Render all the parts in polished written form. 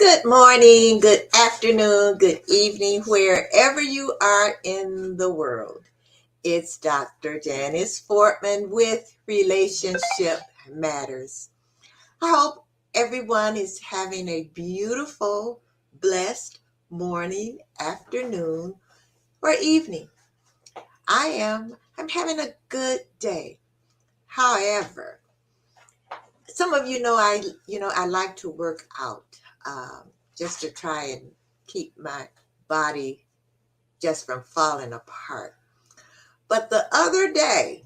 Good morning, good afternoon, good evening, wherever you are in the world. It's Dr. Janice Fortman with Relationship Matters. I hope everyone is having a beautiful, blessed morning, afternoon, or evening. I'm having a good day. However, some of I like to work out just to try and keep my body just from falling apart. But the other day,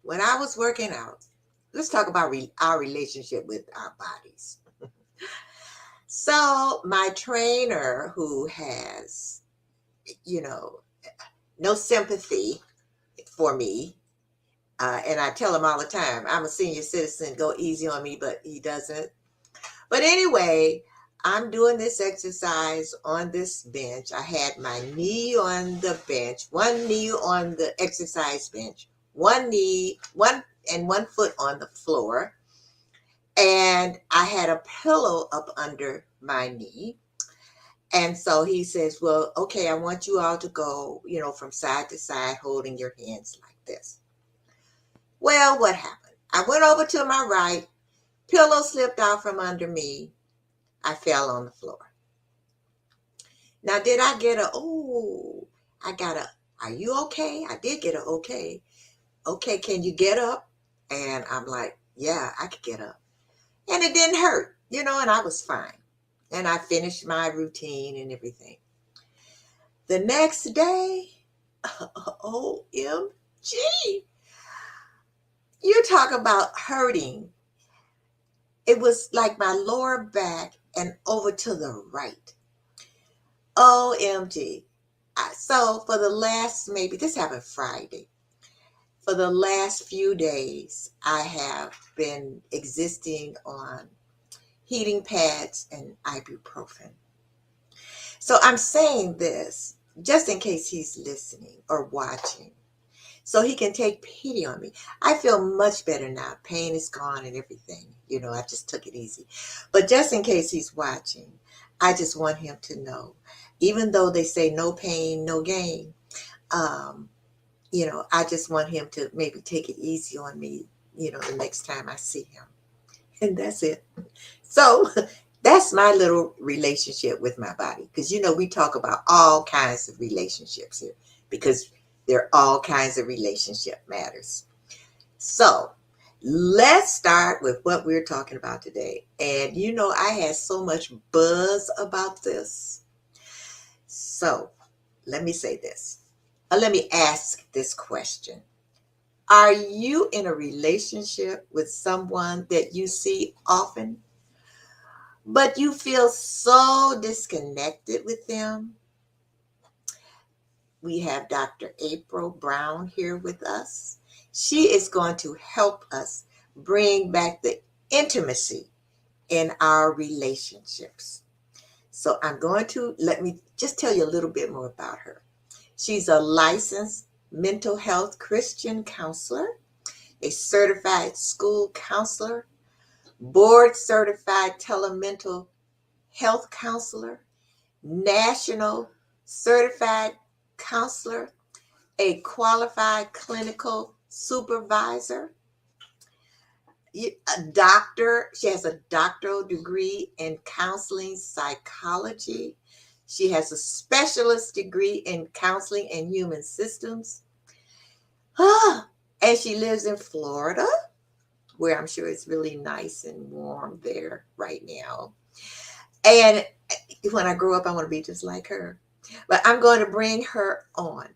when I was working out, let's talk about our relationship with our bodies. So my trainer, who has, you know, no sympathy for me, and I tell him all the time, I'm a senior citizen, go easy on me, but he doesn't. But anyway, I'm doing this exercise on this bench. I had my knee on the bench, one knee on the exercise bench, one foot on the floor. And I had a pillow up under my knee. And so he says, well, okay, I want you all to go, from side to side, holding your hands like this. Well, what happened? I went over to my right, pillow slipped out from under me. I fell on the floor. Now, did I get are you okay? I did get a okay. Okay, can you get up? And I'm like, yeah, I could get up. And it didn't hurt, and I was fine. And I finished my routine and everything. The next day, OMG, you talk about hurting. It was like my lower back and over to the right. OMG. So for the last, maybe this happened Friday. For the last few days, I have been existing on heating pads and ibuprofen. So I'm saying this just in case he's listening or watching, so he can take pity on me. I feel much better now. Pain is gone and everything. I just took it easy. But just in case he's watching, I just want him to know, even though they say no pain, no gain, I just want him to maybe take it easy on me, the next time I see him. And that's it. So that's my little relationship with my body. Because, we talk about all kinds of relationships here because there are all kinds of relationship matters. So let's start with what we're talking about today. And, I had so much buzz about this. So let me say this. Let me ask this question. Are you in a relationship with someone that you see often, but you feel so disconnected with them? We have Dr. April Brown here with us. She is going to help us bring back the intimacy in our relationships. So let me just tell you a little bit more about her. She's a licensed mental health Christian counselor, a certified school counselor, board certified telemental health counselor, national certified counselor, a qualified clinical supervisor, a doctor. She has a doctoral degree in counseling psychology. She has a specialist degree in counseling and human systems. And she lives in Florida, where I'm sure it's really nice and warm there right now. And when I grow up, I want to be just like her. But I'm going to bring her on.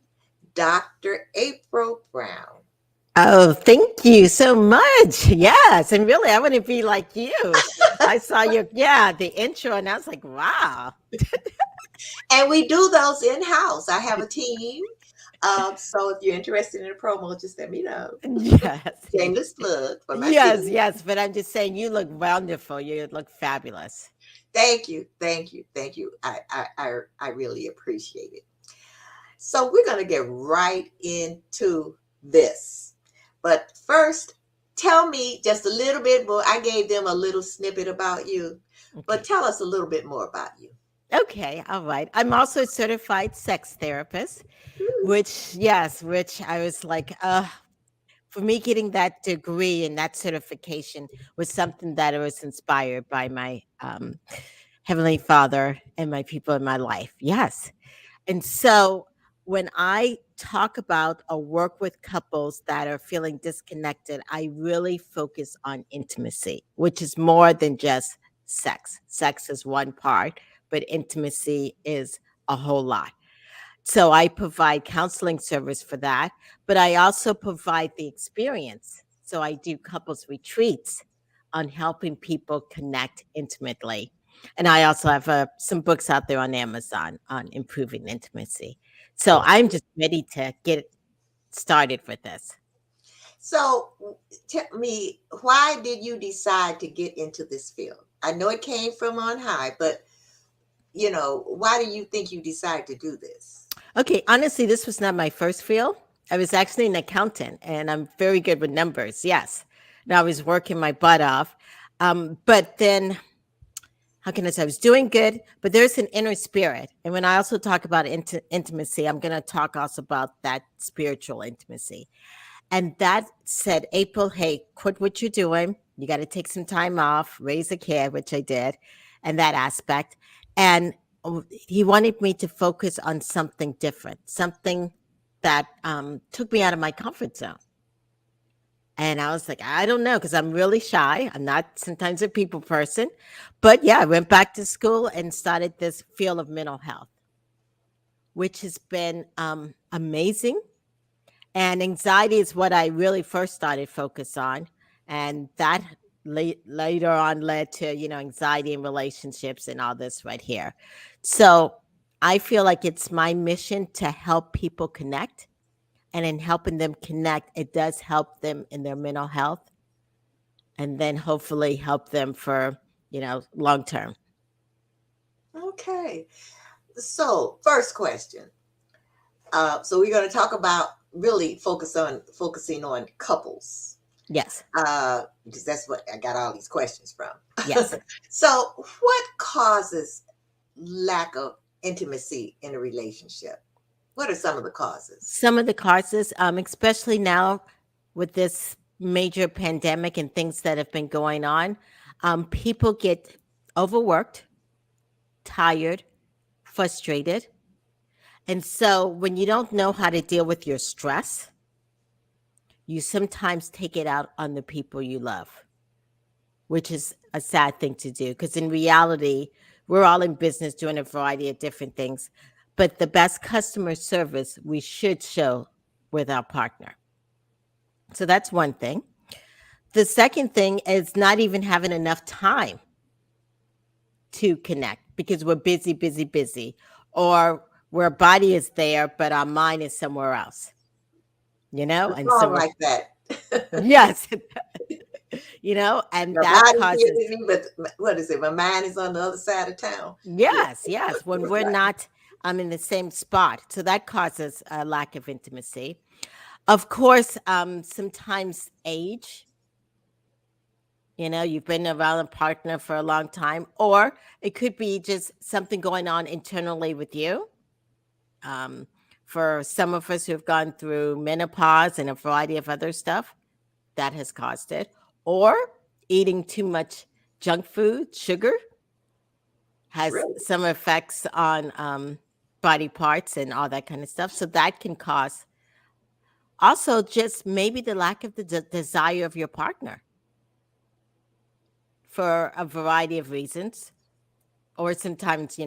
Dr. April Brown. Oh, thank you so much. Yes. And really, I want to be like you. I saw the intro, and I was like, wow. And we do those in-house. I have a team. So if you're interested in a promo, just let me know. Yes. Shameless plug for my Yes, team. yes. But I'm just saying, you look wonderful. You look fabulous. Thank you. Thank you. Thank you. I really appreciate it. So we're going to get right into this. But first, Tell me just a little bit more. I gave them a little snippet about you, but Okay. tell us a little bit more about you. Okay. All right. I'm also a certified sex therapist, which, yes, which I was like, for me, getting that degree and that certification was something that I was inspired by my Heavenly Father and my people in my life. Yes. And so when I talk about or work with couples that are feeling disconnected, I really focus on intimacy, which is more than just sex. Sex is one part, but intimacy is a whole lot. So I provide counseling service for that, but I also provide the experience. So I do couples retreats on helping people connect intimately. And I also have some books out there on Amazon on improving intimacy. So I'm Okay. just ready to get started with this. So tell me, why did you decide to get into this field? I know it came from on high, but why do you think you decided to do this? Okay, honestly, this was not my first field. I was actually an accountant and I'm very good with numbers. Yes. And I was working my butt off. But then how can I say I was doing good, but there's an inner spirit. And when I also talk about intimacy, I'm going to talk also about that spiritual intimacy. And that said, April, hey, quit what you're doing. You got to take some time off, raise a kid, which I did, and that aspect. And he wanted me to focus on something different, something that took me out of my comfort zone. And I was like, I don't know, because I'm really shy. I'm not sometimes a people person. But yeah, I went back to school and started this field of mental health, which has been amazing. And anxiety is what I really first started focus on. And that later on led to, anxiety in relationships and all this right here. So I feel like it's my mission to help people connect. And in helping them connect, it does help them in their mental health and then hopefully help them for, long term. Okay. So, first question. So we're going to talk about really focusing on couples, Yes. because that's what I got all these questions from. Yes. So, what causes lack of intimacy in a relationship? What are some of the causes? Some of the causes, especially now with this major pandemic and things that have been going on, people get overworked, tired, frustrated. And so when you don't know how to deal with your stress, you sometimes take it out on the people you love, which is a sad thing to do because in reality, we're all in business doing a variety of different things. But the best customer service we should show with our partner. So that's one thing. The second thing is not even having enough time to connect because we're busy, busy, busy, or where body is there, but our mind is somewhere else, It's and so all we're, like that. yes, and My that body's here causes, with me, but what is it? My mind is on the other side of town. Yeah, yes, yes, when we're right. not in the same spot. So that causes a lack of intimacy. Of course, sometimes age, you've been around a partner for a long time, or it could be just something going on internally with you. Um, for some of us who have gone through menopause and a variety of other stuff, that has caused it. Or eating too much junk food, sugar, has Really? some effects on body parts and all that kind of stuff. So that can cause also just maybe the lack of the desire of your partner for a variety of reasons. Or sometimes,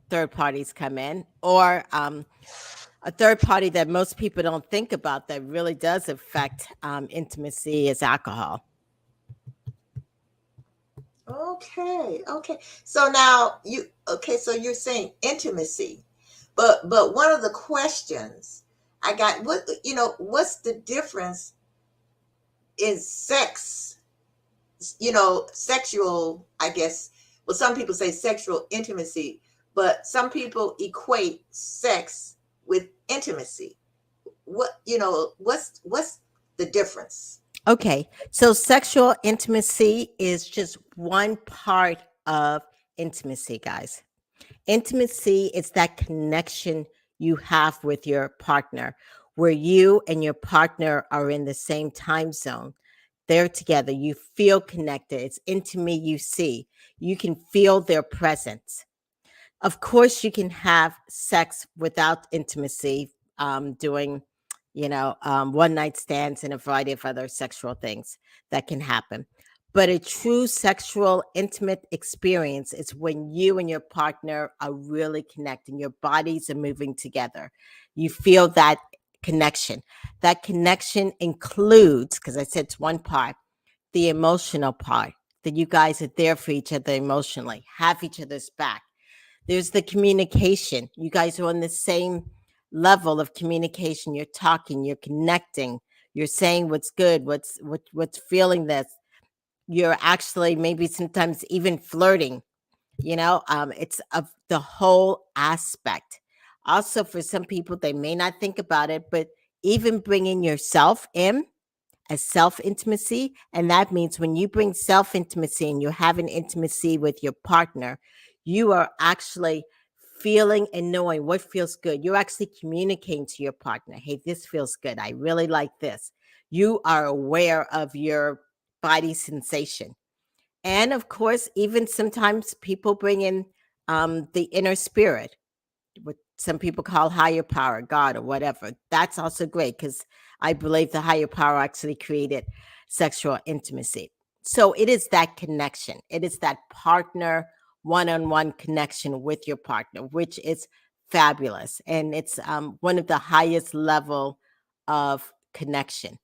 third parties come in, or a third party that most people don't think about that really does affect intimacy is alcohol. Okay, okay. So now so you're saying intimacy, but one of the questions I got, what's the difference in sex? Sexual, I guess. Well, some people say sexual intimacy, but some people equate sex with intimacy. What's the difference? Okay. So sexual intimacy is just one part of intimacy, guys. Intimacy is that connection you have with your partner, where you and your partner are in the same time zone. They're together. You feel connected. It's intimate. You see, you can feel their presence. Of course, you can have sex without intimacy, doing, one night stands and a variety of other sexual things that can happen. But a true sexual, intimate experience is when you and your partner are really connecting, your bodies are moving together. You feel that connection. That connection includes, because I said it's one part, the emotional part, that you guys are there for each other emotionally, have each other's back. There's the communication. You guys are on the same level of communication. You're talking, you're connecting, you're saying what's good, what's feeling this. You're actually maybe sometimes even flirting. It's of the whole aspect. Also, for some people, they may not think about it, but even bringing yourself in as self intimacy. And that means when you bring self intimacy and you're having intimacy with your partner, you are actually feeling and knowing what feels good. You're actually communicating to your partner, hey, this feels good. I really like this. You are aware of your body sensation. And of course, even sometimes people bring in the inner spirit, what some people call higher power, God, or whatever. That's also great because I believe the higher power actually created sexual intimacy. So it is that connection. It is that partner one-on-one connection with your partner, which is fabulous. And it's one of the highest level of connection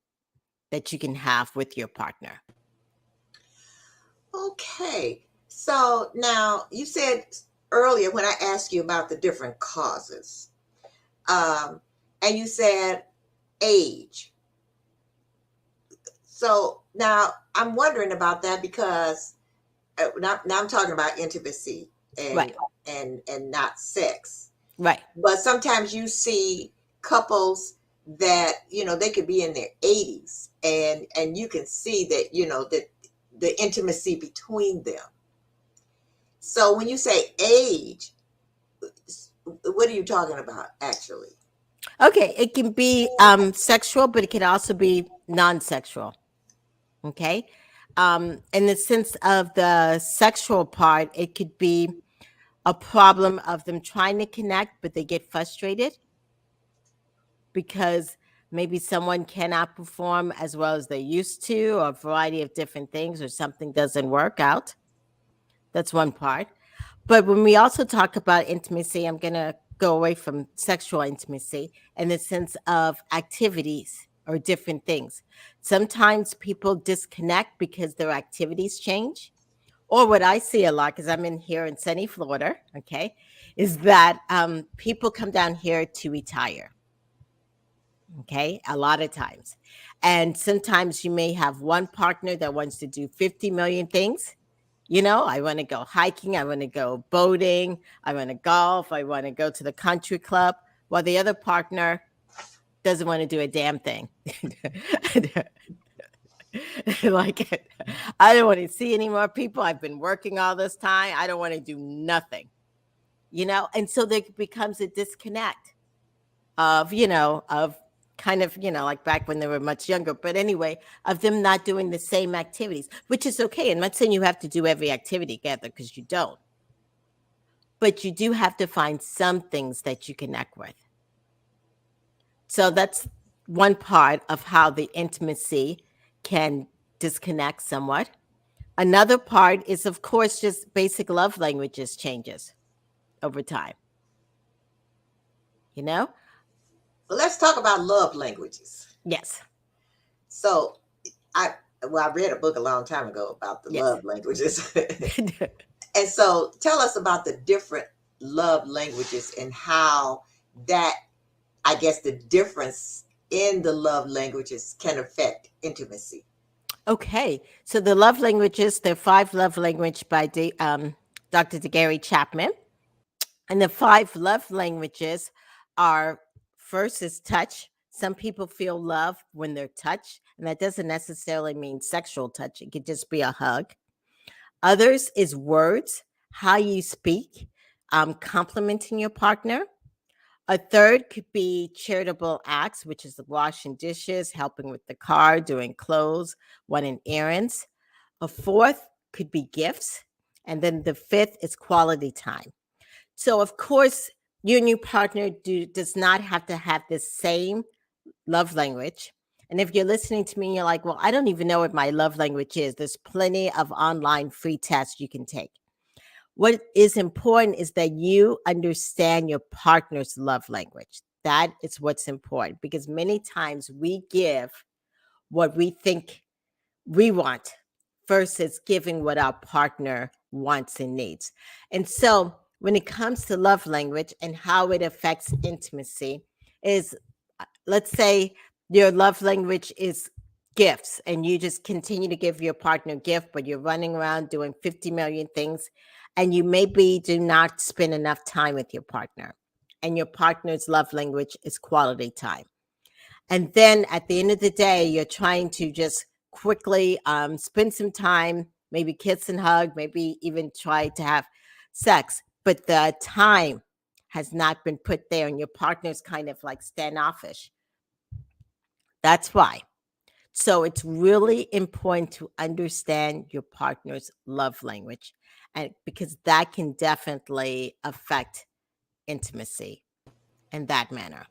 that you can have with your partner. Okay. So now you said earlier when I asked you about the different causes, um, and you said age. So now I'm wondering about that because now I'm talking about intimacy and Right. and not sex. Right. But sometimes you see couples that they could be in their 80s and you can see that that the intimacy between them. So when you say age, what are you talking about actually? Okay. It can be sexual, but it can also be non-sexual. Okay. In the sense of the sexual part, it could be a problem of them trying to connect, but they get frustrated because maybe someone cannot perform as well as they used to, or a variety of different things, or something doesn't work out. That's one part. But when we also talk about intimacy, I'm going to go away from sexual intimacy in the sense of activities or different things. Sometimes people disconnect because their activities change. Or what I see a lot, because I'm in here in sunny Florida, okay, is that people come down here to retire, okay, a lot of times. And sometimes you may have one partner that wants to do 50 million things. I want to go hiking, I want to go boating, I want to golf, I want to go to the country club, while the other partner doesn't want to do a damn thing. Like, I don't want to see any more people. I've been working all this time. I don't want to do nothing. And so there becomes a disconnect of kind of, like back when they were much younger. But anyway, of them not doing the same activities, which is okay. I'm not saying you have to do every activity together because you don't. But you do have to find some things that you connect with. So that's one part of how the intimacy can disconnect somewhat. Another part is, of course, just basic love languages changes over time. You know? Well, let's talk about love languages. Yes. So I I read a book a long time ago about the Yes. love languages. And so tell us about the different love languages and how that, I guess, the difference in the love languages can affect intimacy. Okay. So the love languages, there are five love language by Dr. DeGary Chapman. And the five love languages are: first is touch, Some people feel love when they're touched, and that doesn't necessarily mean sexual touch. It could just be a hug. Others is words, how you speak, complimenting your partner. A third could be charitable acts, which is washing dishes, helping with the car, doing clothes, running errands. A fourth could be gifts. And then the fifth is quality time. So, of course, you and your partner does not have to have the same love language. And if you're listening to me and you're like, well, I don't even know what my love language is, there's plenty of online free tests you can take. What is important is that you understand your partner's love language. That is what's important because many times we give what we think we want versus giving what our partner wants and needs. And so when it comes to love language and how it affects intimacy is let's say your love language is gifts and you just continue to give your partner a gift but you're running around doing 50 million things and you maybe do not spend enough time with your partner and your partner's love language is quality time. And then at the end of the day, you're trying to just quickly spend some time, maybe kiss and hug, maybe even try to have sex. But the time has not been put there, and your partner's kind of like standoffish. That's why. So it's really important to understand your partner's love language, and because that can definitely affect intimacy in that manner.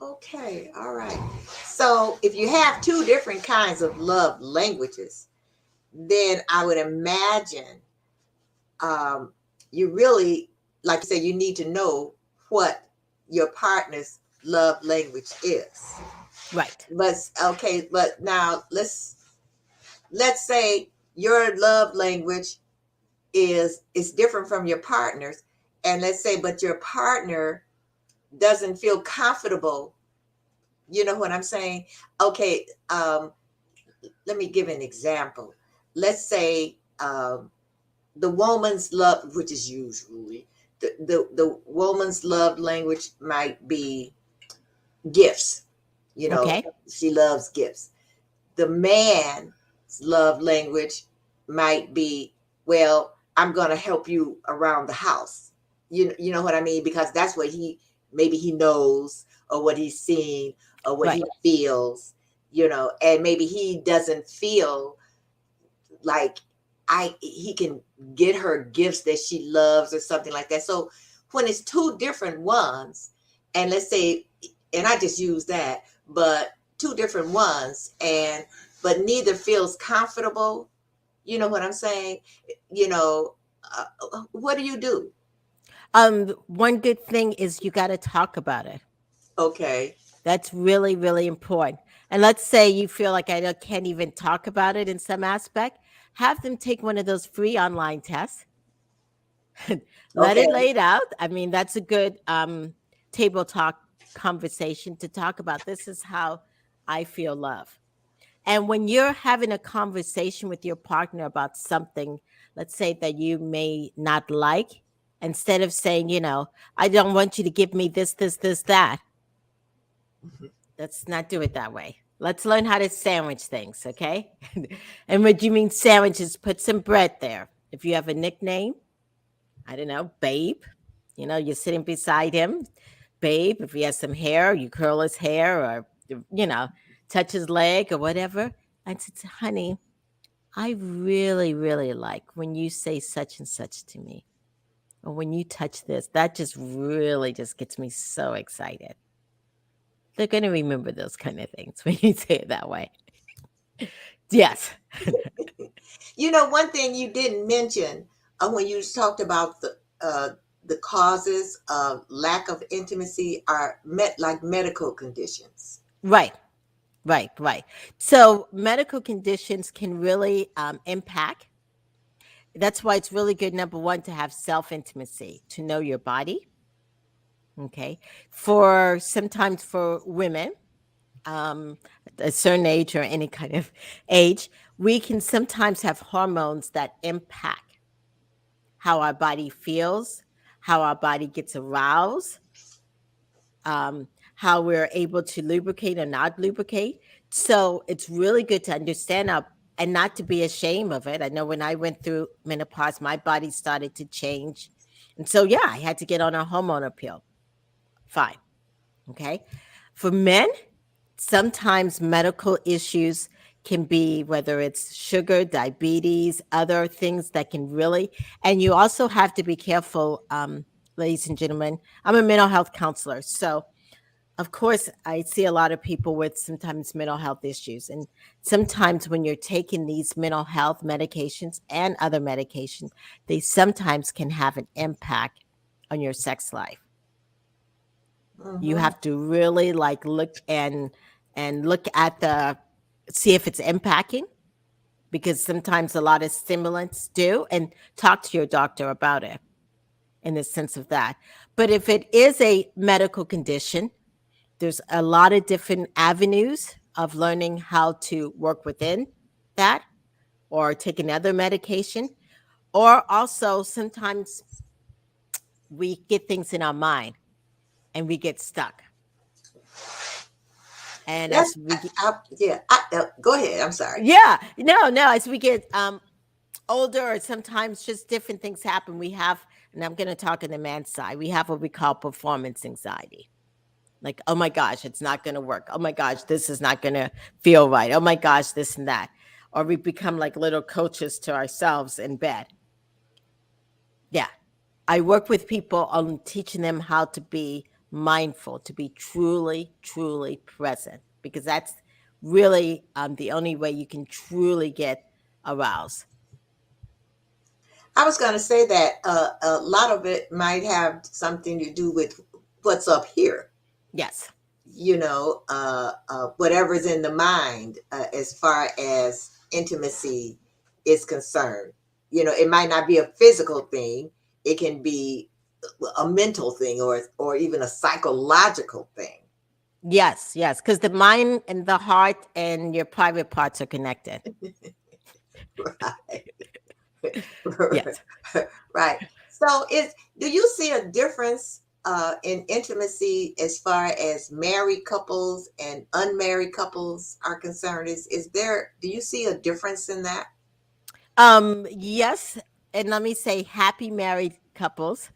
Okay, all right. So if you have two different kinds of love languages, then I would imagine um, you really, like you said, you need to know what your partner's love language is. Right. But okay, but now let's say your love language is different from your partner's, and let's say, but your partner doesn't feel comfortable. You know what I'm saying? Okay, let me give an example. Let's say the woman's love, which is usually the woman's love language might be gifts. You know, Okay. she loves gifts. The man's love language might be, well, I'm going to help you around the house. You know what I mean? Because that's what maybe he knows or what he's seen or what he Right. feels, and maybe he doesn't feel like he can get her gifts that she loves or something like that. So when it's two different ones, and let's say, and I just use that, but two different ones, but neither feels comfortable. You know what I'm saying? You know, what do you do? One good thing is you got to talk about it. Okay. That's really, really important. And let's say you feel like can't even talk about it in some aspect, have them take one of those free online tests. Let Okay. it lay it out. I mean, that's a good table talk conversation to talk about. This is how I feel love. And when you're having a conversation with your partner about something, let's say that you may not like, instead of saying, I don't want you to give me this, that, Mhm. let's not do it that way. Let's learn how to sandwich things, okay? And what you mean sandwiches, put some bread there. If you have a nickname, I don't know, babe, you're sitting beside him, babe. If he has some hair, you curl his hair or, touch his leg or whatever. And say, honey, I really, really like when you say such and such to me. Or when you touch this, that just really just gets me so excited. They're going to remember those kind of things when you say it that way. Yes. One thing you didn't mention when you talked about the causes of lack of intimacy are like medical conditions. Right. Right. Right. So medical conditions can really impact. That's why it's really good, number one, to have self intimacy, to know your body. Okay. For sometimes for women, um, a certain age or any kind of age, we can sometimes have hormones that impact how our body feels, how our body gets aroused, um, how we're able to lubricate or not lubricate. So it's really good to understand our and not to be ashamed of it. I know when I went through menopause, my body started to change. And so, yeah, I had to get on a hormone pill. Fine. Okay. For men, sometimes medical issues can be whether it's sugar, diabetes, other things that can really, and you also have to be careful, ladies and gentlemen. I'm a mental health counselor. So, of course, I see a lot of people with sometimes mental health issues. And sometimes when you're taking these mental health medications and other medications, they sometimes can have an impact on your sex life. You Mm-hmm. have to really like look and look at the see if it's impacting because sometimes a lot of stimulants do and talk to your doctor about it in the sense of that. But if it is a medical condition, there's a lot of different avenues of learning how to work within that or take another medication. Or also, sometimes we get things in our mind and we get stuck. And That's as we get, yeah. Go ahead. I'm sorry. yeah, no, as we get older, or sometimes just different things happen, we have, and I'm going to talk on the man's side, we have what we call performance anxiety. Like, oh my gosh, it's not going to work. Oh my gosh, this is not going to feel right. Oh my gosh, this and that. Or we become like little coaches to ourselves in bed. Yeah. I work with people on teaching them how to be mindful, to be truly, truly present, because that's really the only way you can truly get aroused. I was going to say that a lot of it might have something to do with what's up here. Yes. Whatever's in the mind as far as intimacy is concerned. It might not be a physical thing. It can be a mental thing or even a psychological thing. Yes, yes, because the mind and the heart and your private parts are connected. Right. Yes. Right. So do you see a difference in intimacy as far as married couples and unmarried couples are concerned? Do you see a difference in that? Yes, and let me say happy married couples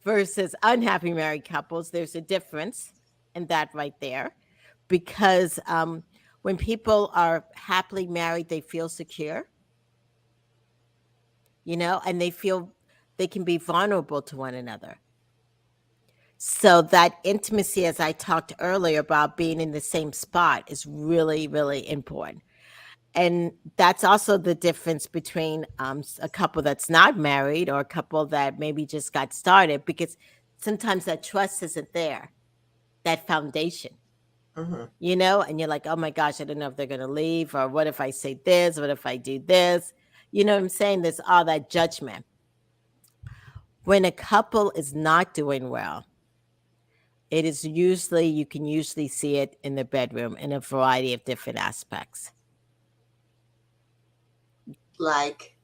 versus unhappy married couples. There's a difference in that right there because when people are happily married, they feel secure, and they feel they can be vulnerable to one another. So that intimacy, as I talked earlier about being in the same spot, is really, really important. And that's also the difference between a couple that's not married or a couple that maybe just got started, because sometimes that trust isn't there, that foundation, Hmm. and you're like, oh my gosh, I don't know if they're going to leave, or what if I say this, what if I do this, you know what I'm saying? There's all that judgment. When a couple is not doing well, it is usually, you can usually see it in the bedroom in a variety of different aspects. Like,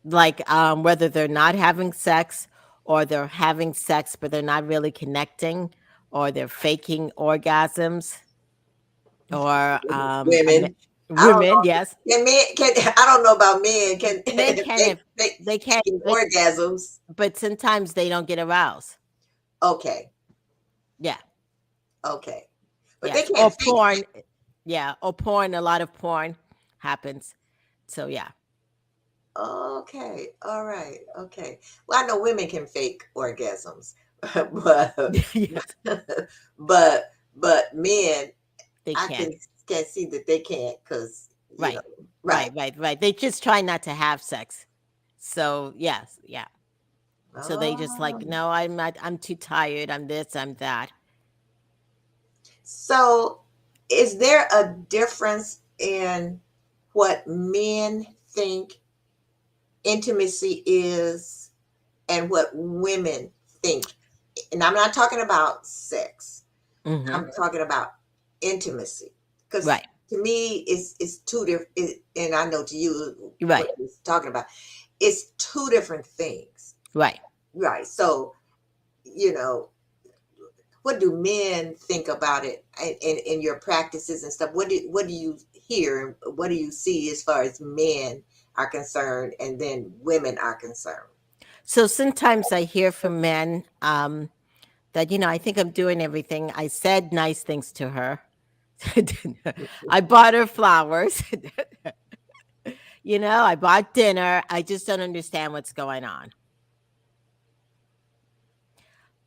Like whether they're not having sex, or they're having sex but they're not really connecting, or they're faking orgasms, or women. I don't women, know. yes. Can men? Can I don't know about men? Can Men can have, they they can, faking orgasms? but sometimes they don't get aroused. Okay, Yeah. okay, but they Yes, can't or fake porn. Yeah, or porn, a lot of porn happens. So yeah. Okay, all right, okay. Well, I know women can fake orgasms, but Yes, but men, they I can. can see that they can't because Right, right. right, they just try not to have sex. So yes, yeah. So they just like, Oh, no, I'm not, I'm too tired, I'm this, I'm that. so is there a difference in what men think intimacy is and what women think? And I'm not talking about sex. Hmm. I'm talking about intimacy because Right, to me it's two different. And I know to you what right, he's talking about. It's two different things, right. right? So you know what do men think about it in your practices and stuff? What do you hear? What do you see as far as men are concerned, and then women are concerned? So sometimes I hear from men that, I think I'm doing everything. I said nice things to her. I bought her flowers. I bought dinner. I just don't understand what's going on.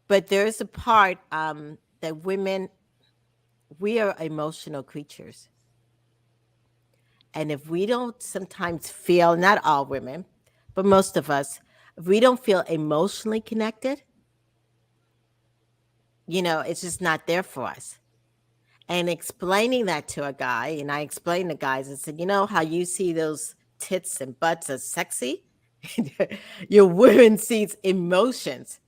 But there's a part that women, we are emotional creatures. And if we don't sometimes feel, not all women, but most of us, if we don't feel emotionally connected, it's just not there for us. And explaining that to a guy, and I explained to guys, I said, how you see those tits and butts as sexy? Your woman sees emotions.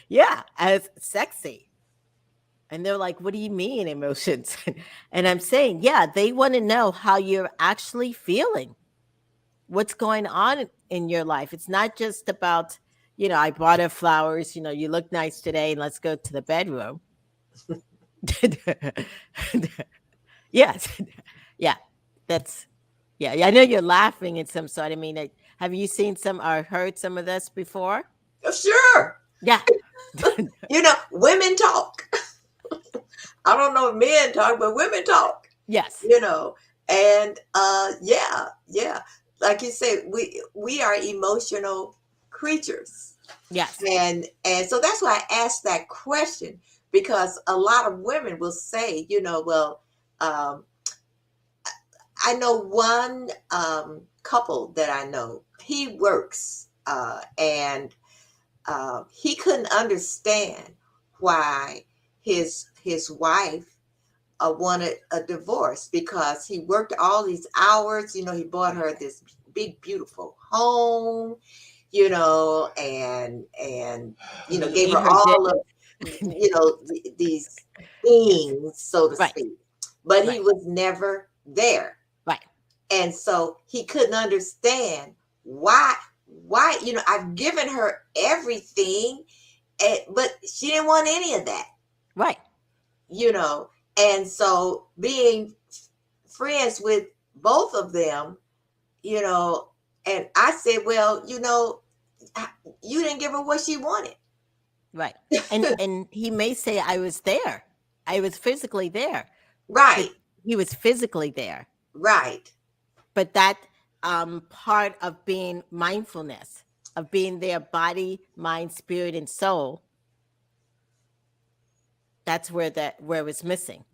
Yeah, as sexy. And they're like, what do you mean emotions? And I'm saying, yeah, they want to know how you're actually feeling. What's going on in your life? It's not just about, I bought her flowers, you look nice today, and let's go to the bedroom. Yes. Yeah. That's, yeah. I know you're laughing in some sort. I mean, have you seen some or heard some of this before? Sure. Yeah. Women talk. I don't know if men talk, but women talk. Yes. And yeah. Like you said, we are emotional creatures. Yes. And so that's why I asked that question, because a lot of women will say, well, I know one couple that I know, he works and he couldn't understand why his wife wanted a divorce, because he worked all these hours. He bought her this big beautiful home, and gave her all of these things, so to Right. speak, but Right. he was never there. Right. And so he couldn't understand why I've given her everything, but she didn't want any of that. Right. And so being friends with both of them, and I said, well, you didn't give her what she wanted. Right. And he may say, I was there. I was physically there. Right. He was physically there. Right. But that part of being mindfulness, of being there, body, mind, spirit, and soul, that's where it was missing.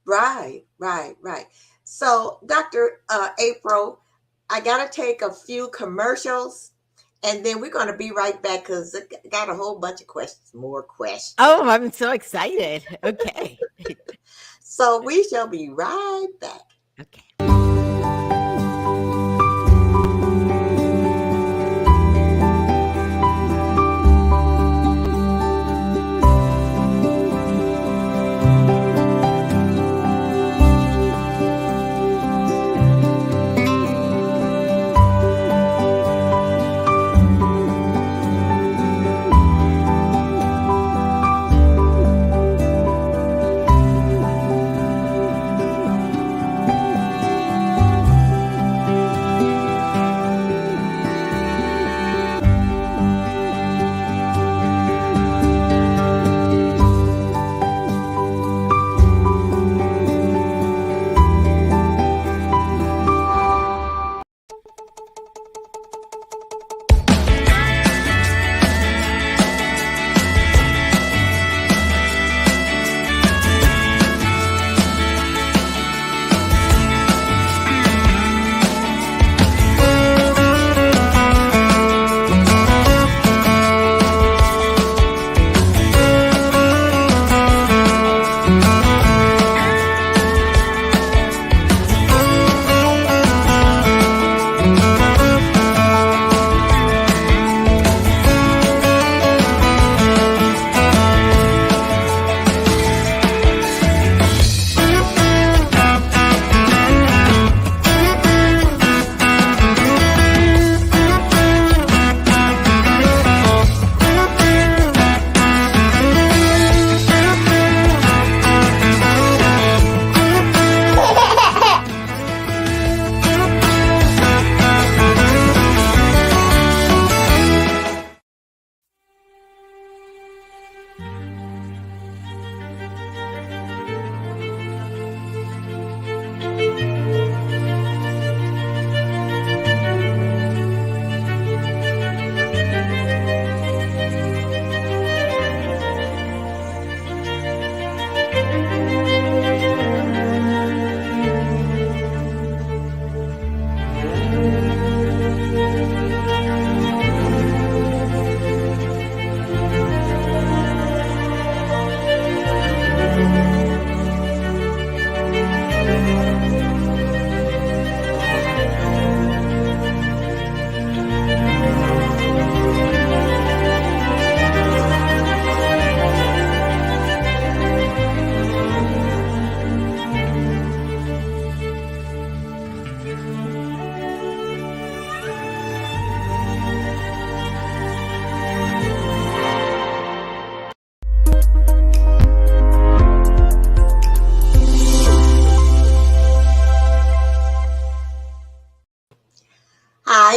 Right. So, Dr. April, I got to take a few commercials, and then we're going to be right back, because I got a whole bunch of more questions. Oh, I'm so excited. Okay. So we shall be right back. Okay.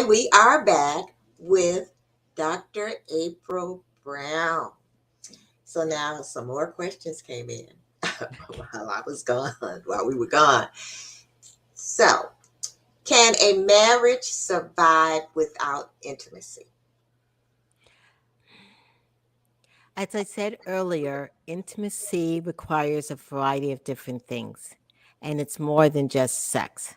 Hi, we are back with Dr. April Brown. So now some more questions came in while I was gone, while we were gone. So, can a marriage survive without intimacy? As I said earlier, intimacy requires a variety of different things, and it's more than just sex.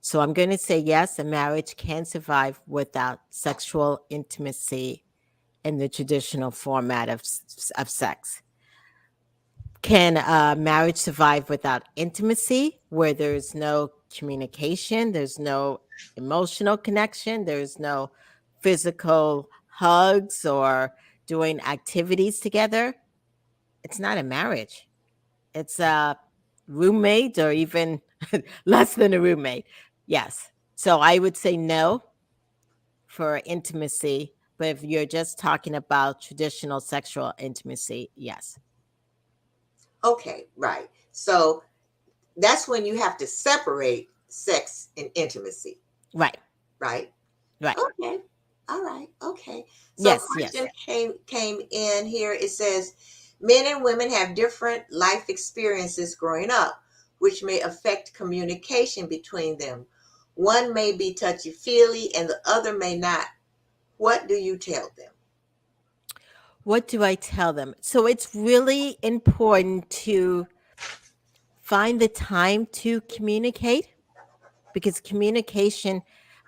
So I'm going to say yes, a marriage can survive without sexual intimacy in the traditional format of sex. Can a marriage survive without intimacy, where there's no communication, there's no emotional connection, there's no physical hugs or doing activities together? It's not a marriage. It's a roommate or even less than a roommate. Yes. So I would say no for intimacy. But if you're just talking about traditional sexual intimacy, yes. Okay, right. So that's when you have to separate sex and intimacy, Right. right? Right. Okay. All right. Okay. So a Yes. Yes. question came in here. It says men and women have different life experiences growing up, which may affect communication between them. One may be touchy feely and the other may not. What do you tell them? What do I tell them? So it's really important to find the time to communicate, because communication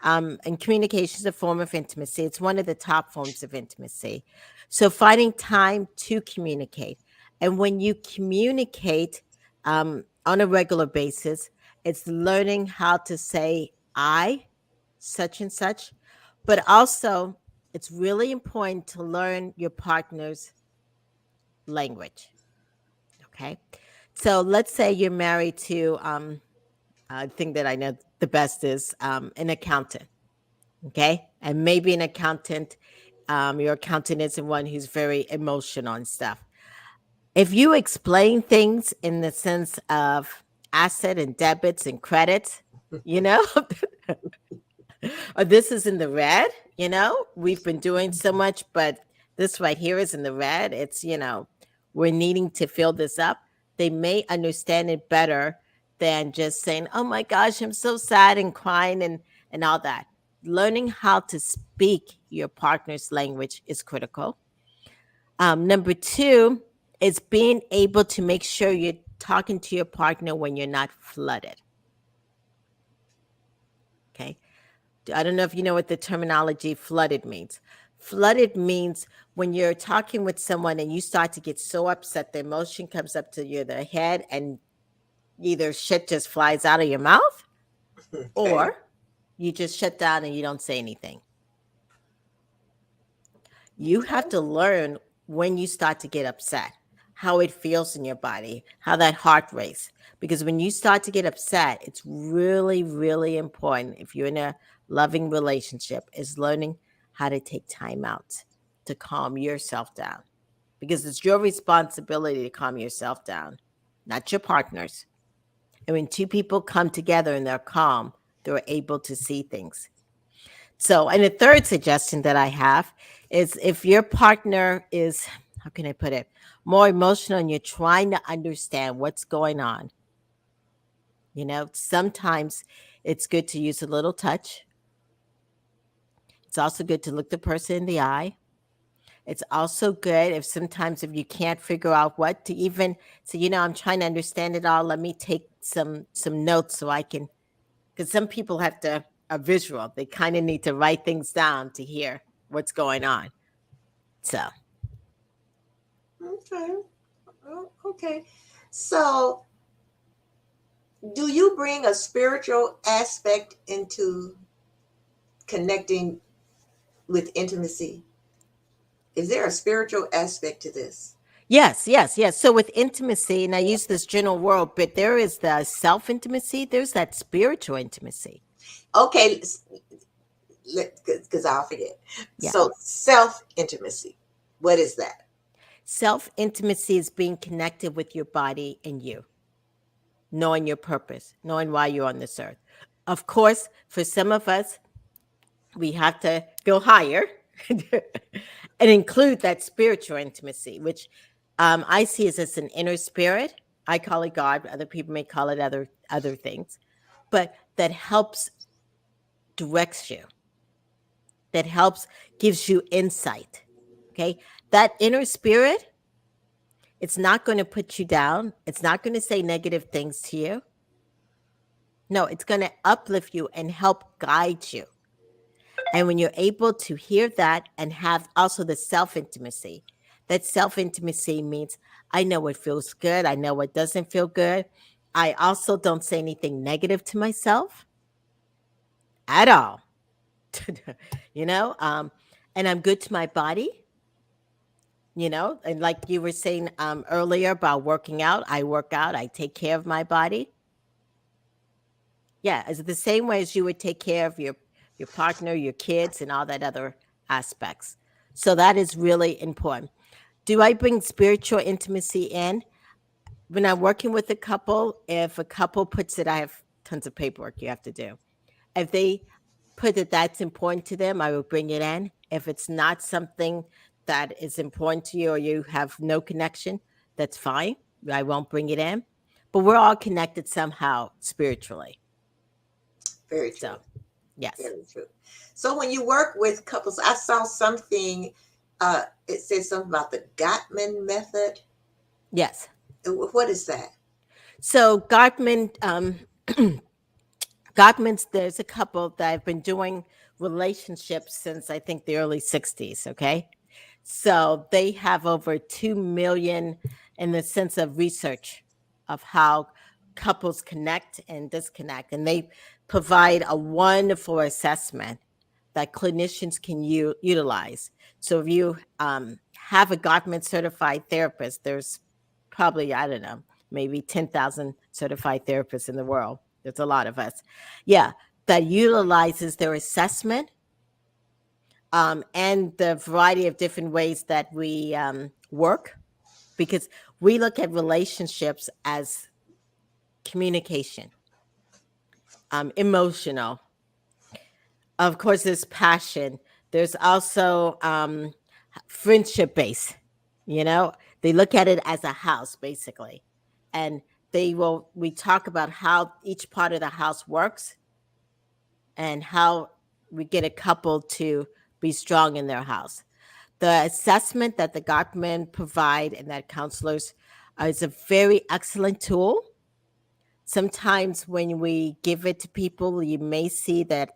is a form of intimacy. It's one of the top forms of intimacy. So finding time to communicate, and when you communicate on a regular basis, it's learning how to say I, such and such, but also it's really important to learn your partner's language. Okay, so let's say you're married to I think that I know the best is an accountant. Okay. And maybe an accountant, your accountant isn't one who's very emotional and stuff. If you explain things in the sense of asset and debits and credits, you know, or this is in the red, we've been doing so much, but this right here is in the red. It's, we're needing to fill this up. They may understand it better than just saying, oh my gosh, I'm so sad and crying and all that. Learning how to speak your partner's language is critical. Number two is being able to make sure you're talking to your partner when you're not flooded. Okay. I don't know if you know what the terminology flooded means. Flooded means when you're talking with someone and you start to get so upset, the emotion comes up to your the head and either shit just flies out of your mouth Okay. or you just shut down and you don't say anything. You have Okay. to learn when you start to get upset, how it feels in your body, how that heart race. Because when you start to get upset, it's really, really important if you're in a loving relationship, is learning how to take time out to calm yourself down. Because it's your responsibility to calm yourself down, not your partner's. And when two people come together and they're calm, they're able to see things. So, and the third suggestion that I have is if your partner is, how can I put it, more emotional and you're trying to understand what's going on, sometimes it's good to use a little touch. It's also good to look the person in the eye. It's also good if you can't figure out what to even say, I'm trying to understand it all. Let me take some notes so I can, because some people have to a visual. They kind of need to write things down to hear what's going on. So, Okay. Oh, okay. So, do you bring a spiritual aspect into connecting with intimacy? Is there a spiritual aspect to this? yes, yes, yes. So with intimacy, and I use this general word, but there is the self intimacy, there's that spiritual intimacy. Okay, because I'll forget. Yeah. So, self intimacy. What is that? Self intimacy is being connected with your body and you, knowing your purpose, knowing why you're on this earth. Of course, for some of us, We have to go higher and include that spiritual intimacy, which I see as an inner spirit. I call it God. Other people may call it other things, but that helps directs you, that helps gives you insight. Okay, that inner spirit, it's not going to put you down. It's not going to say negative things to you. No, it's going to uplift you and help guide you. And when you're able to hear that and have also the self intimacy, that self intimacy means I know what feels good. I know what doesn't feel good. I also don't say anything negative to myself at all, you know, and I'm good to my body, and like you were saying earlier about working out, I work out, I take care of my body. Yeah, it's the same way as you would take care of your partner, your kids, and all that other aspects. So that is really important. Do I bring spiritual intimacy in when I'm working with a couple? If a couple puts it, I have tons of paperwork you have to do. If they put that that's important to them, I will bring it in. If it's not something that is important to you or you have no connection, that's fine. I won't bring it in. But we're all connected somehow spiritually. Very So, true. yes. Very true. So when you work with couples, I saw something. It says something about the Gottman method. Yes. What is that? So, Gottman's, there's a couple that have been doing relationships since I think the early 60s. Okay. So they have over 2 million in the sense of research of how couples connect and disconnect. And they provide a wonderful assessment that clinicians can utilize. So if you have a Gottman certified therapist, there's probably, I don't know, maybe 10,000 certified therapists in the world. There's a lot of us. Yeah, that utilizes their assessment and the variety of different ways that we work, because we look at relationships as communication, emotional. Of course, there's passion. There's also friendship based. They look at it as a house, basically. And we talk about how each part of the house works and how we get a couple to be strong in their house. The assessment that the Gottman provide and that counselors is a very excellent tool. Sometimes when we give it to people, you may see that,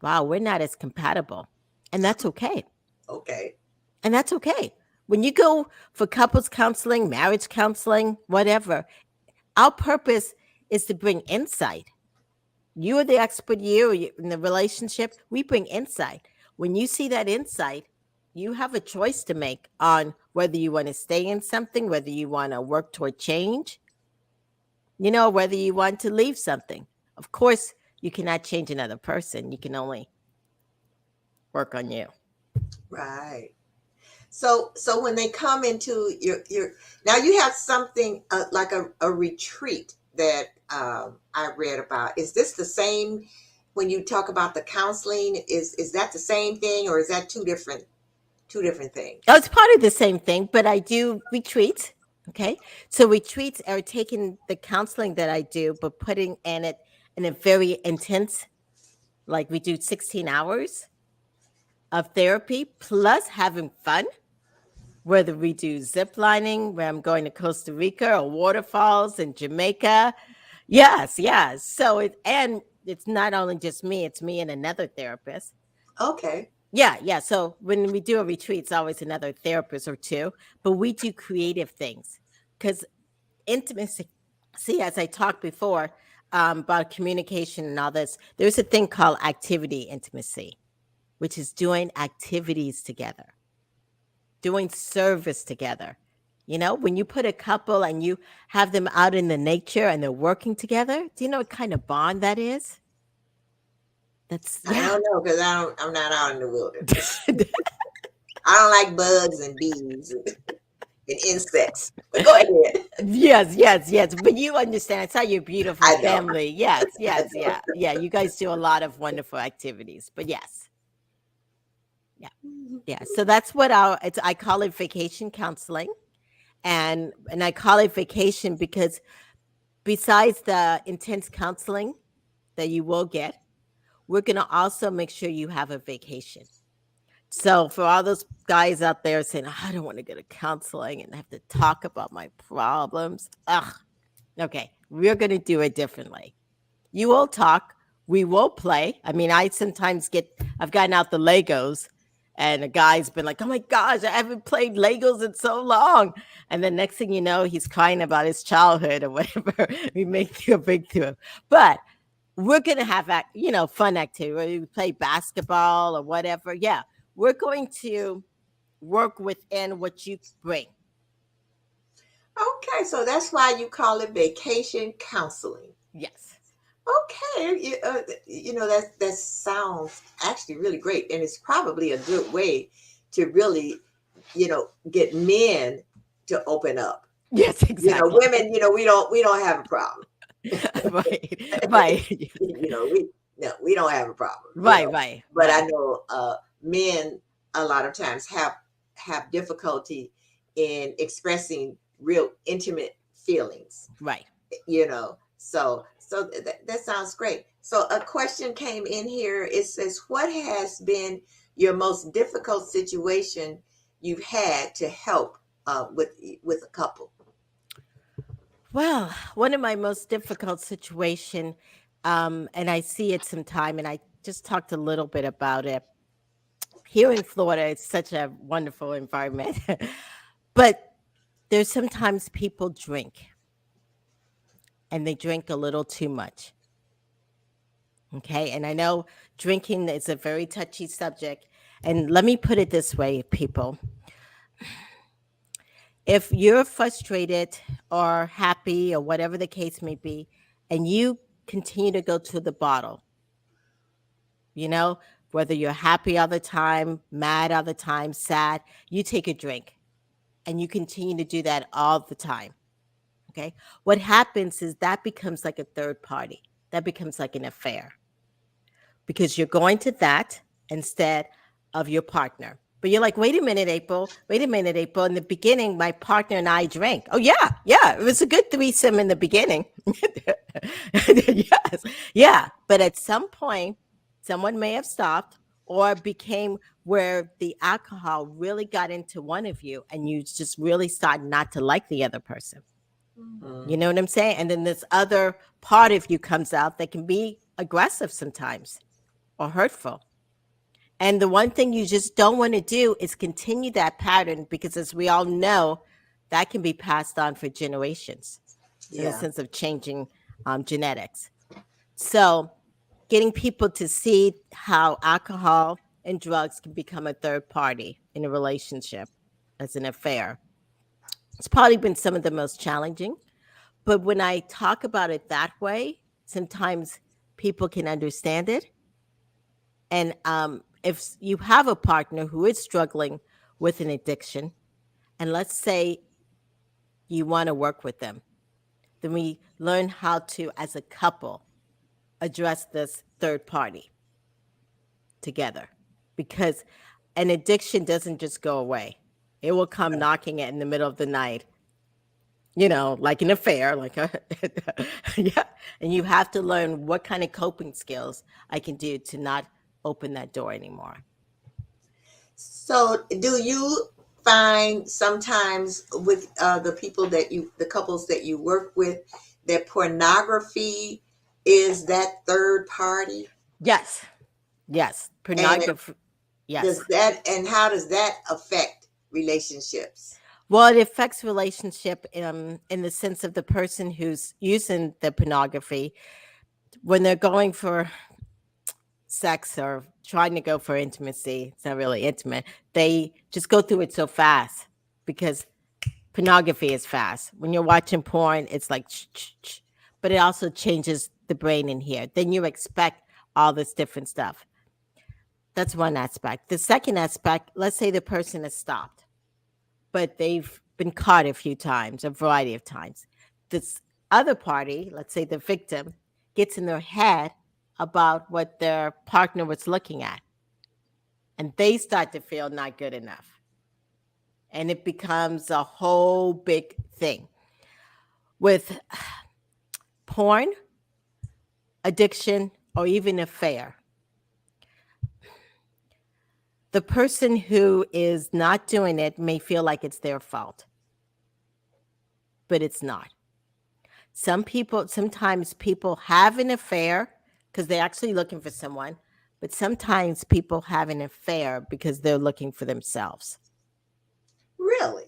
wow, we're not as compatible. And that's okay. Okay. And that's okay. When you go for couples counseling, marriage counseling, whatever, our purpose is to bring insight. You are the expert, in the relationship. We bring insight. When you see that insight, you have a choice to make on whether you want to stay in something, whether you want to work toward change, whether you want to leave something. Of course, you cannot change another person. You can only work on you. Right. So when they come into your now you have something like a retreat that I read about. Is this the same when you talk about the counseling? Is that the same thing, or is that two different things? Oh, it's part of the same thing, but I do retreats. Okay. So retreats are taking the counseling that I do, but putting in it in a very intense, like we do 16 hours of therapy plus having fun, whether we do zip lining, where I'm going to Costa Rica, or waterfalls in Jamaica. Yes, yes. And it's not only just me, it's me and another therapist. Okay. Yeah, yeah. So when we do a retreat, it's always another therapist or two, but we do creative things because intimacy. See, as I talked before about communication and all this, there's a thing called activity intimacy, which is doing activities together, doing service together. When you put a couple and you have them out in the nature and they're working together, do you know what kind of bond that is? That's, I yeah. don't know because I'm not out in the wilderness. I don't like bugs and bees and insects. But go ahead. Yes, yes, yes. But you understand. I saw your beautiful I know. family. Yes, I yes, know. yeah. Yeah. You guys do a lot of wonderful activities. But yes. Yeah. Yeah. So that's what I call it vacation counseling. And I call it vacation because besides the intense counseling that you will get, we're going to also make sure you have a vacation. So for all those guys out there saying, "Oh, I don't want to go to counseling and have to talk about my problems." Ugh. Okay. We're going to do it differently. You will talk. We will play. I mean, I've gotten out the Legos and a guy's been like, "Oh my gosh, I haven't played Legos in so long." And the next thing you know, he's crying about his childhood or whatever. We make a big deal. But we're going to have, fun activity where we play basketball or whatever. Yeah. We're going to work within what you bring. Okay, so that's why you call it vacation counseling. Yes. Okay, that sounds actually really great, and it's probably a good way to really, get men to open up. Yes, exactly. Women, we don't have a problem. Right. Right. We don't have a problem. Right. Right. But I Right. know men a lot of times have difficulty in expressing real intimate feelings. Right. So that sounds great. So a question came in here. It says, what has been your most difficult situation you've had to help with a couple? Well, one of my most difficult situation, and I see it sometime, and I just talked a little bit about it. Here in Florida, it's such a wonderful environment, but there's sometimes people drink, and they drink a little too much. Okay, and I know drinking is a very touchy subject, and let me put it this way, people. If you're frustrated or happy or whatever the case may be, and you continue to go to the bottle, you know, whether you're happy all the time, mad all the time, sad, you take a drink and you continue to do that all the time. Okay. What happens is that becomes like a third party, that becomes like an affair because you're going to that instead of your partner. But you're like, wait a minute, April. Wait a minute, April. In the beginning, my partner and I drank. Oh, yeah. Yeah. It was a good threesome in the beginning. Yes. Yeah. But at some point, someone may have stopped or became where the alcohol really got into one of you and you just really start not to like the other person. Mhm. You know what I'm saying? And then this other part of you comes out that can be aggressive sometimes or hurtful. And the one thing you just don't want to do is continue that pattern because, as we all know, that can be passed on for generations in the Yeah. sense of changing genetics. So, getting people to see how alcohol and drugs can become a third party in a relationship as an affair, it's probably been some of the most challenging. But when I talk about it that way, sometimes people can understand it. And if you have a partner who is struggling with an addiction, and let's say you want to work with them, then we learn how to, as a couple, address this third party together. Because an addiction doesn't just go away, it will come knocking in the middle of the night, like an affair, like a, yeah. And you have to learn what kind of coping skills I can do to not open that door anymore. So, do you find sometimes with the couples that you work with, that pornography is that third party? Yes. Yes. And Pornography. Yes. and how does that affect relationships? Well, it affects relationship in the sense of the person who's using the pornography when they're going for sex or trying to go for intimacy. It's not really intimate. They just go through it so fast because pornography is fast. When you're watching porn, it's like, but it also changes the brain in here. Then you expect all this different stuff. That's one aspect. The second aspect, let's say the person has stopped, but they've been caught a few times, a variety of times. This other party, let's say the victim, gets in their head about what their partner was looking at. and they start to feel not good enough. And it becomes a whole big thing. With porn, addiction, or even affair, the person who is not doing it may feel like it's their fault, but it's not. Sometimes people have an affair because they're actually looking for someone, but sometimes people have an affair because they're looking for themselves. Really?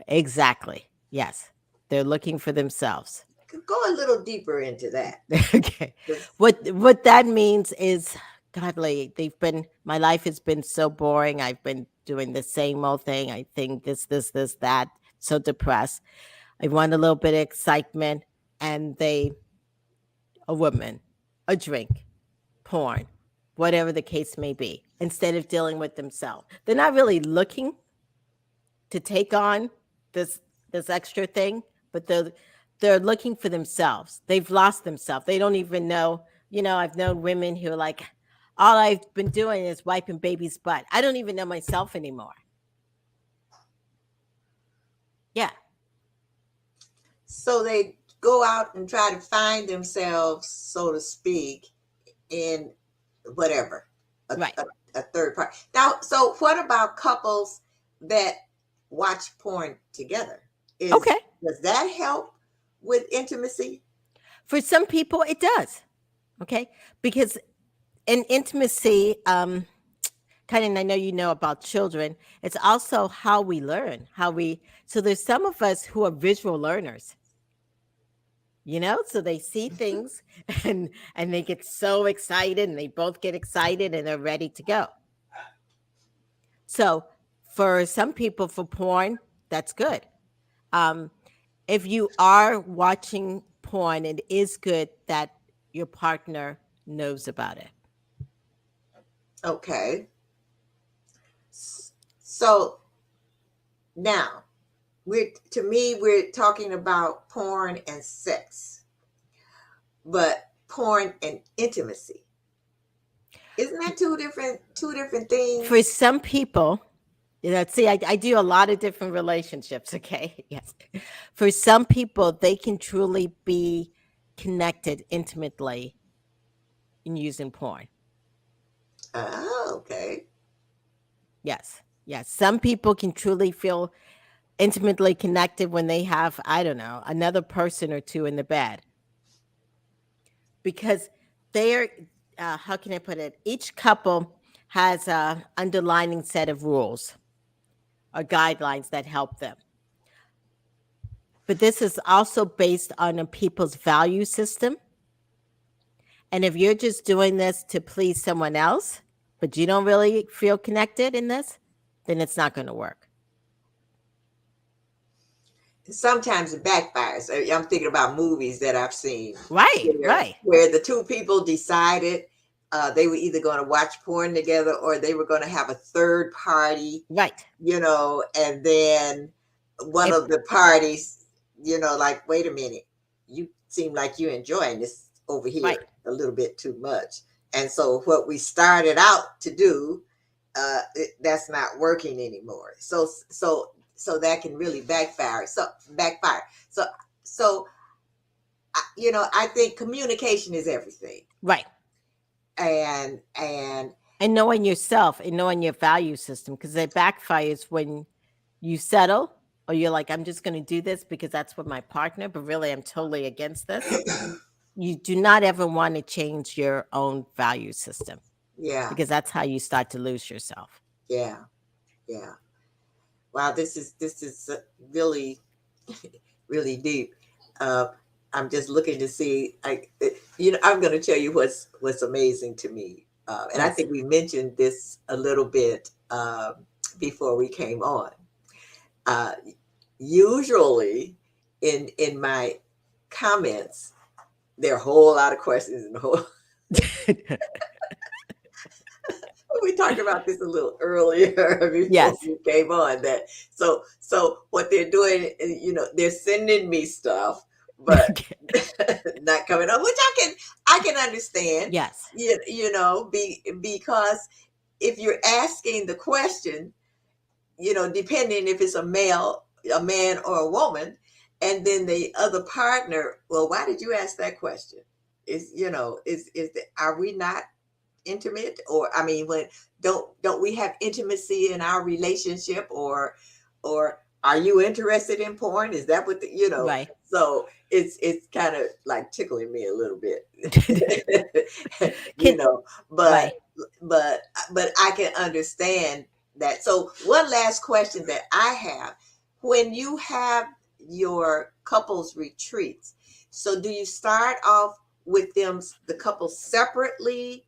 Exactly. Yes. They're looking for themselves. Go a little deeper into that. Okay. 'Cause- What that means is, godly, my life has been so boring. I've been doing the same old thing. I think this, that, so depressed. I want a little bit of excitement, and a woman, a drink, porn, whatever the case may be, instead of dealing with themselves. They're not really looking to take on this extra thing, but they're looking for themselves. They've lost themselves. They don't even know. I've known women who are like, all I've been doing is wiping baby's butt. I don't even know myself anymore. Yeah. So they go out and try to find themselves, so to speak, in whatever, Right. a third party. Now, so what about couples that watch porn together? Okay. Does that help with intimacy? For some people, it does. Okay. Because in intimacy, kind of, I know you know about children, it's also how we learn, so there's some of us who are visual learners. So they see things and they get so excited, and they both get excited, and they're ready to go. So for some people, for porn, that's good. If you are watching porn, it is good that your partner knows about it. Okay. So now we're talking about porn and sex, but porn and intimacy. Isn't that two different things? For some people, see, I do a lot of different relationships. Okay. Yes. For some people, they can truly be connected intimately in using porn. Oh, okay. Yes. Yes. Some people can truly feel intimately connected when they have, I don't know, another person or two in the bed. Because they're, how can I put it? Each couple has a underlining set of rules or guidelines that help them. But this is also based on a people's value system. And if you're just doing this to please someone else, but you don't really feel connected in this, then it's not going to work. Sometimes it backfires. I'm thinking about movies that I've seen. Right. Where the two people decided they were either going to watch porn together or they were going to have a third party. Right. And then one of the parties, like, wait a minute, you seem like you're enjoying this over here a little bit too much. And so what we started out to do, that's not working anymore. So that can really backfire. So, I think communication is everything. Right. And knowing yourself and knowing your value system, because it backfires when you settle, or you're like, I'm just going to do this because that's what my partner, but really I'm totally against this. You do not ever want to change your own value system. Yeah. Because that's how you start to lose yourself. Yeah. Yeah. Wow, this is really, really deep. I'm just looking to see. I'm going to tell you what's amazing to me, and yes. I think we mentioned this a little bit before we came on. Usually, in my comments, there are a whole lot of questions and a whole. We talked about this a little earlier before we came on. That so what they're doing, they're sending me stuff, but not coming up, which I can understand. Yes, because if you're asking the question, depending if it's a man or a woman, and then the other partner, well, why did you ask that question? Are we not intimate? Or, I mean, when don't we have intimacy in our relationship? Or are you interested in porn? Is that what Right. so it's kind of like tickling me a little bit. you Can know but right. but but I can understand that. So one last question that I have: when you have your couples retreats, so do you start off with the couple separately,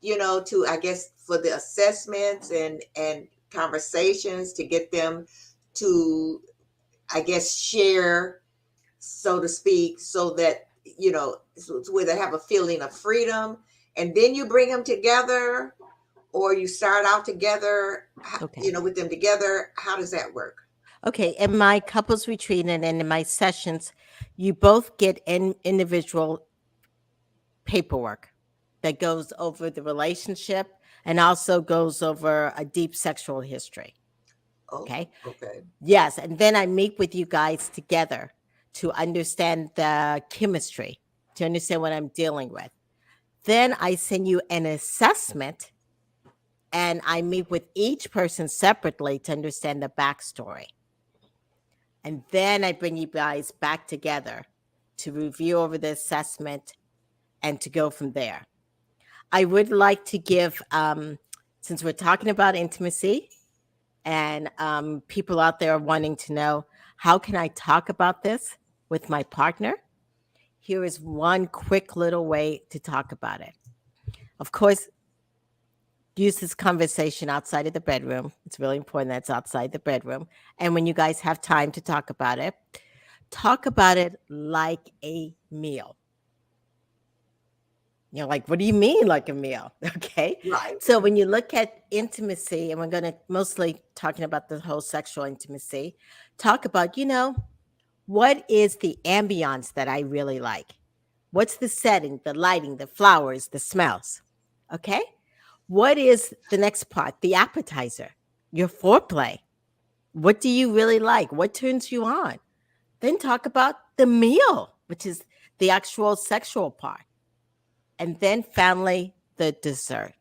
to, I guess, for the assessments and conversations to get them to, I guess, share, so to speak, so that, where they have a feeling of freedom, and then you bring them together, or you start out together, Okay. with them together? How does that work? Okay. In my couples retreat and in my sessions, you both get individual paperwork that goes over the relationship and also goes over a deep sexual history. Oh, Okay. okay. Yes. And then I meet with you guys together to understand the chemistry, to understand what I'm dealing with. Then I send you an assessment and I meet with each person separately to understand the backstory. And then I bring you guys back together to review over the assessment and to go from there. I would like to give, since we're talking about intimacy and people out there are wanting to know, how can I talk about this with my partner? Here is one quick little way to talk about it. Of course, use this conversation outside of the bedroom. It's really important that it's outside the bedroom. And when you guys have time to talk about it like a meal. Like, what do you mean like a meal? Okay. Right. So when you look at intimacy, and we're going to mostly talking about the whole sexual intimacy, talk about, what is the ambiance that I really like? What's the setting, the lighting, the flowers, the smells? Okay. What is the next part? The appetizer, your foreplay. What do you really like? What turns you on? Then talk about the meal, which is the actual sexual part. And then family, the dessert,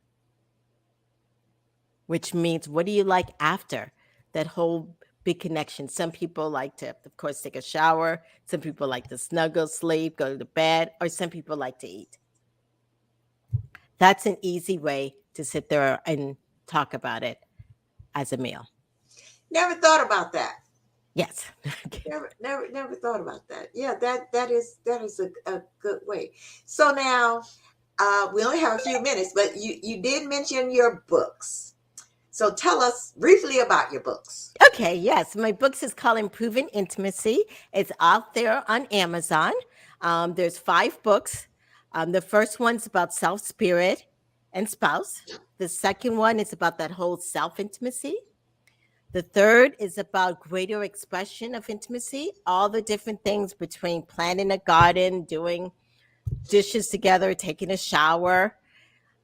which means what do you like after that whole big connection? Some people like to, of course, take a shower. Some people like to snuggle, sleep, go to bed, or some people like to eat. That's an easy way to sit there and talk about it as a meal. Never thought about that. Yes. Never thought about that. Yeah, that is a good way. So now, we only have a few minutes, but you did mention your books. So tell us briefly about your books. Okay, yes. My books is called Improving Intimacy. It's out there on Amazon. There's 5 books. The first one's about self, spirit, and spouse. The second one is about that whole self intimacy. The third is about greater expression of intimacy, all the different things between planting a garden, doing dishes together, taking a shower.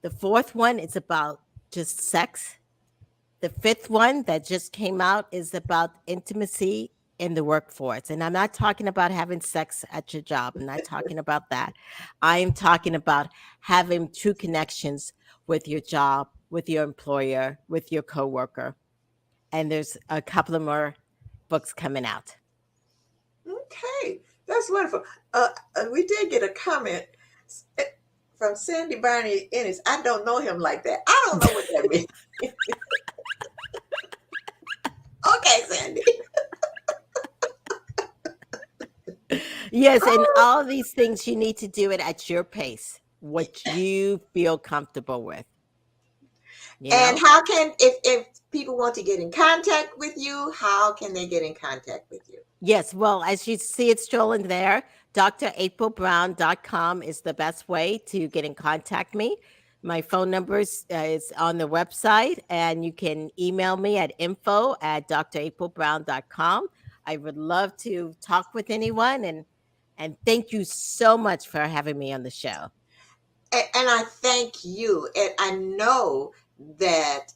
The fourth one is about just sex. The fifth one that just came out is about intimacy in the workforce. And I'm not talking about having sex at your job. I'm not talking about that. I am talking about having true connections with your job, with your employer, with your coworker. And there's a couple of more books coming out. Okay, that's wonderful. We did get a comment eh, from Sandy Barney Ennis. I don't know him like that. I don't know what that means. Okay, Sandy. Yes, and all these things you need to do it at your pace, what you feel comfortable with, you And know? how can, if people want to get in contact with you, how can they get in contact with you? Yes, well, as you see it strolling there, draprilbrown.com is the best way to get in contact me. My phone number is on the website, and you can email me at info@draprilbrown.com. I would love to talk with anyone, and thank you so much for having me on the show. And I thank you. And I know that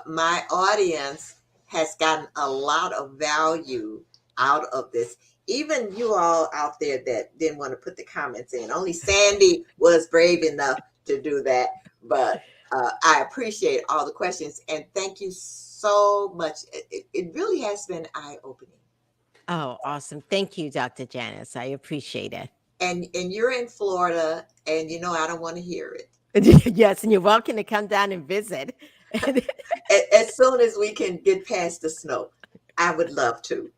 my audience has gotten a lot of value out of this. Even you all out there that didn't want to put the comments in. Only Sandy was brave enough to do that. But I appreciate all the questions and thank you so much. It really has been eye opening. Oh, awesome. Thank you, Dr. Janice. I appreciate it. And you're in Florida, and you know I don't want to hear it. Yes, and you're welcome to come down and visit. As soon as we can get past the snow, I would love to.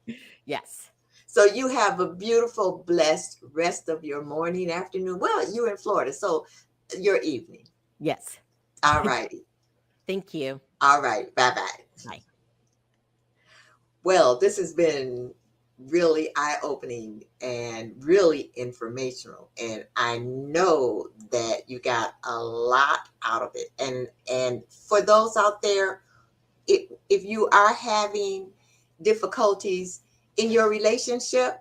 Yes. So you have a beautiful, blessed rest of your morning, afternoon. Well, you're in Florida, so your evening. Yes. All righty. Thank you. All right. Bye-bye. Bye. Well, this has been really eye-opening and really informational, and I know that you got a lot out of it. And for those out there, if you are having difficulties in your relationship,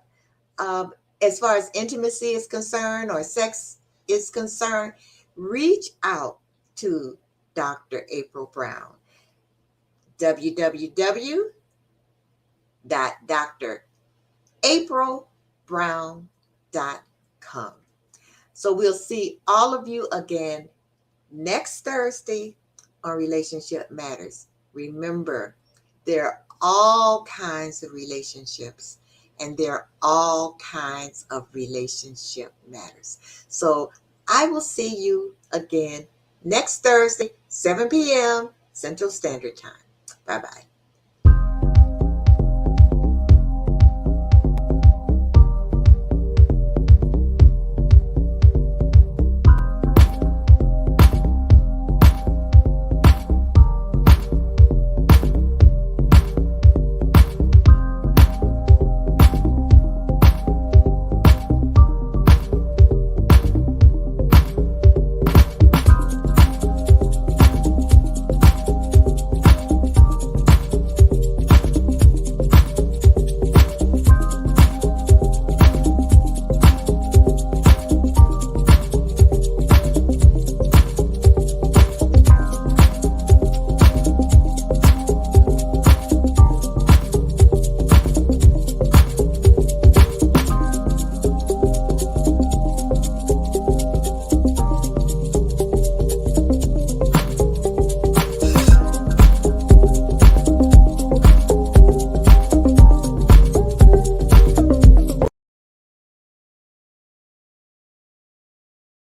as far as intimacy is concerned or sex is concerned, reach out to Dr. April Brown. www.draprilbrown.com. So we'll see all of you again next Thursday on Relationship Matters. Remember, there are all kinds of relationships and there are all kinds of relationship matters. So I will see you again next Thursday, 7 p.m. Central Standard Time. Bye-bye.